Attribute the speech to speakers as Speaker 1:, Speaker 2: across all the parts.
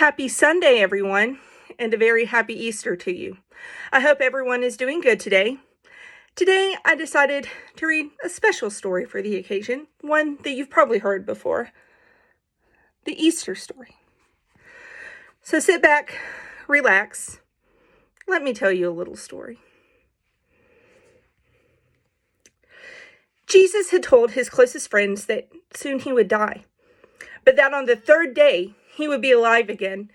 Speaker 1: Happy Sunday, everyone, and a very happy Easter to you. I hope everyone is doing good today. Today, I decided to read a special story for the occasion, one that you've probably heard before, the Easter story. So sit back, relax. Let me tell you a little story. Jesus had told his closest friends that soon he would die, but that on the third day he would be alive again.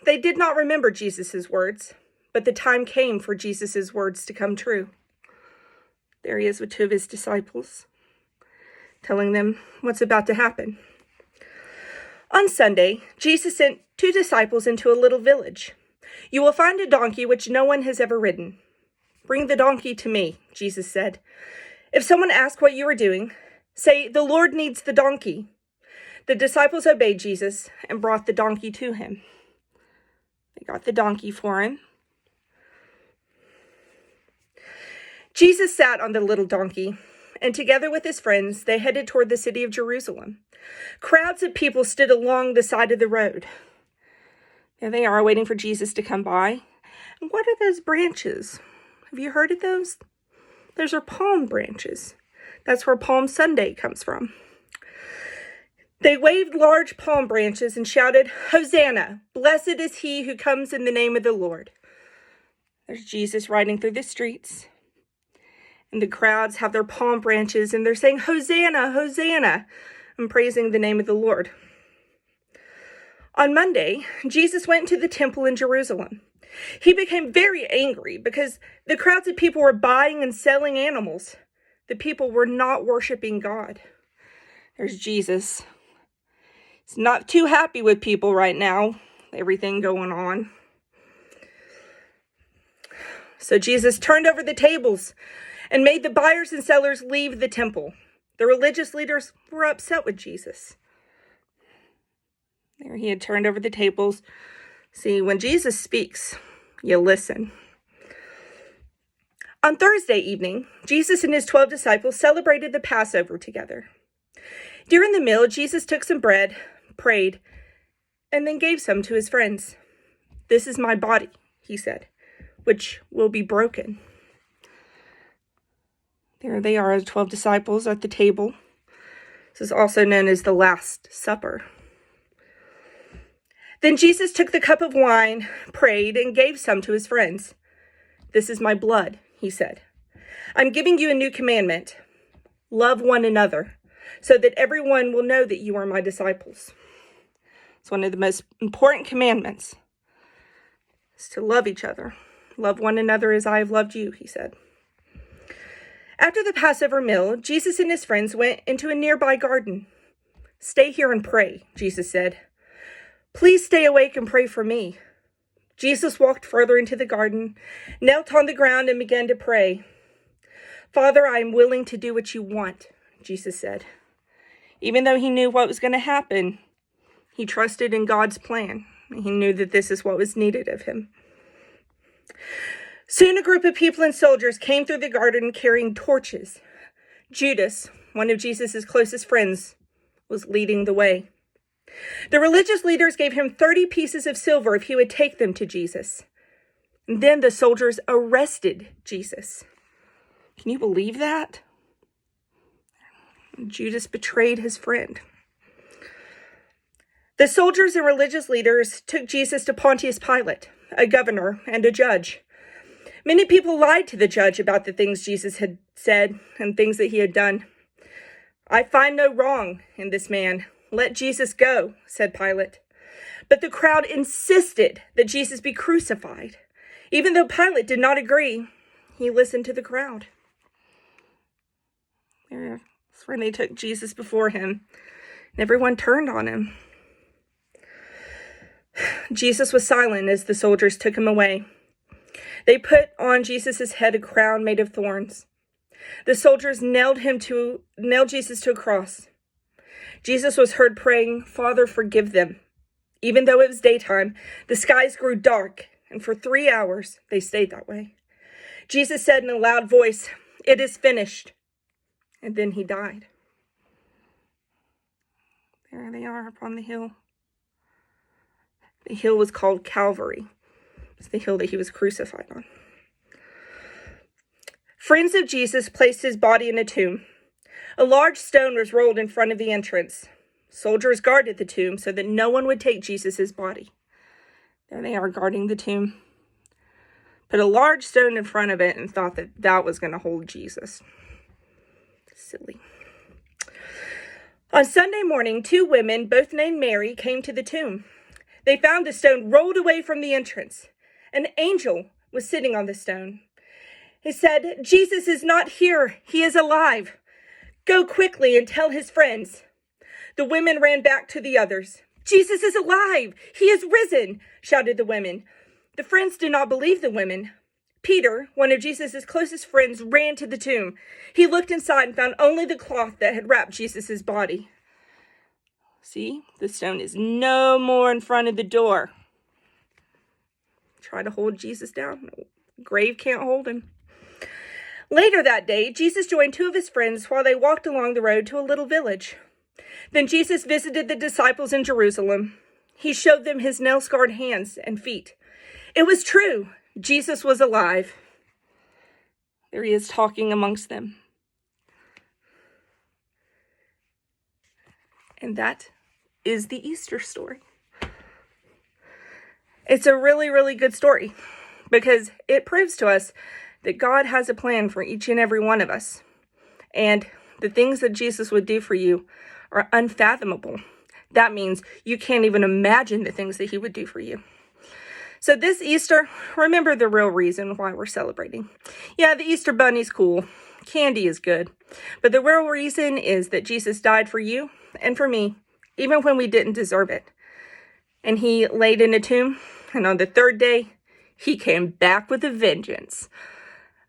Speaker 1: They did not remember Jesus' words, but the time came for Jesus' words to come true. There he is with two of his disciples, telling them what's about to happen. On Sunday, Jesus sent two disciples into a little village. "You will find a donkey which no one has ever ridden. Bring the donkey to me," Jesus said. "If someone asks what you are doing, say, 'The Lord needs the donkey.'" The disciples obeyed Jesus and brought the donkey to him. They got the donkey for him. Jesus sat on the little donkey, and together with his friends, they headed toward the city of Jerusalem. Crowds of people stood along the side of the road. There they are, waiting for Jesus to come by. And what are those branches? Have you heard of those? Those are palm branches. That's where Palm Sunday comes from. They waved large palm branches and shouted, "Hosanna! Blessed is he who comes in the name of the Lord." There's Jesus riding through the streets. And the crowds have their palm branches and they're saying, "Hosanna, Hosanna," and praising the name of the Lord. On Monday, Jesus went to the temple in Jerusalem. He became very angry because the crowds of people were buying and selling animals. The people were not worshiping God. There's Jesus. He's not too happy with people right now, everything going on. So Jesus turned over the tables and made the buyers and sellers leave the temple. The religious leaders were upset with Jesus. There he had turned over the tables. See, when Jesus speaks, you listen. On Thursday evening, Jesus and his 12 disciples celebrated the Passover together. During the meal, Jesus took some bread, prayed, and then gave some to his friends. "This is my body," he said, "which will be broken." There they are, the 12 disciples at the table. This is also known as the Last Supper. Then Jesus took the cup of wine, prayed, and gave some to his friends. "This is my blood," he said. "I'm giving you a new commandment. Love one another, so that everyone will know that you are my disciples." It's one of the most important commandments. It's to love each other. "Love one another as I have loved you," he said. After the Passover meal, Jesus and his friends went into a nearby garden. "Stay here and pray," Jesus said. "Please stay awake and pray for me." Jesus walked further into the garden, knelt on the ground, and began to pray. "Father, I am willing to do what you want," Jesus said. Even though he knew what was going to happen, he trusted in God's plan. He knew that this is what was needed of him. Soon a group of people and soldiers came through the garden carrying torches. Judas, one of Jesus' closest friends, was leading the way. The religious leaders gave him 30 pieces of silver if he would take them to Jesus. And then the soldiers arrested Jesus. Can you believe that? Judas betrayed his friend. The soldiers and religious leaders took Jesus to Pontius Pilate, a governor and a judge. Many people lied to the judge about the things Jesus had said and things that he had done. "I find no wrong in this man. Let Jesus go," said Pilate. But the crowd insisted that Jesus be crucified. Even though Pilate did not agree, he listened to the crowd. That's when they took Jesus before him, and everyone turned on him. Jesus was silent as the soldiers took him away. They put on Jesus' head a crown made of thorns. The soldiers nailed Jesus to a cross. Jesus was heard praying, "Father, forgive them." Even though it was daytime, the skies grew dark, and for 3 hours they stayed that way. Jesus said in a loud voice, "It is finished." And then he died. There they are up on the hill. The hill was called Calvary. It's the hill that he was crucified on. Friends of Jesus placed his body in a tomb. A large stone was rolled in front of the entrance. Soldiers guarded the tomb so that no one would take Jesus' body. There they are guarding the tomb. Put a large stone in front of it and thought that that was going to hold Jesus. Silly. On Sunday morning, 2 women, both named Mary, came to the tomb. They found the stone rolled away from the entrance. An angel was sitting on the stone. He said, "Jesus is not here. He is alive. Go quickly and tell his friends." The women ran back to the others. "Jesus is alive. He is risen," shouted the women. The friends did not believe the women. Peter, one of Jesus' closest friends, ran to the tomb. He looked inside and found only the cloth that had wrapped Jesus' body. See, the stone is no more in front of the door. Try to hold Jesus down. No, grave can't hold him. Later that day, Jesus joined 2 of his friends while they walked along the road to a little village. Then Jesus visited the disciples in Jerusalem. He showed them his nail-scarred hands and feet. It was true. Jesus was alive. There he is talking amongst them. And that is the Easter story. It's a really, really good story because it proves to us that God has a plan for each and every one of us. And the things that Jesus would do for you are unfathomable. That means you can't even imagine the things that he would do for you. So this Easter, remember the real reason why we're celebrating. Yeah, the Easter bunny's cool. Candy is good. But the real reason is that Jesus died for you and for me, even when we didn't deserve it. And he laid in a tomb, and on the 3rd day, he came back with a vengeance.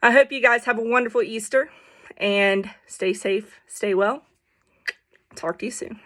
Speaker 1: I hope you guys have a wonderful Easter, and stay safe, stay well. Talk to you soon.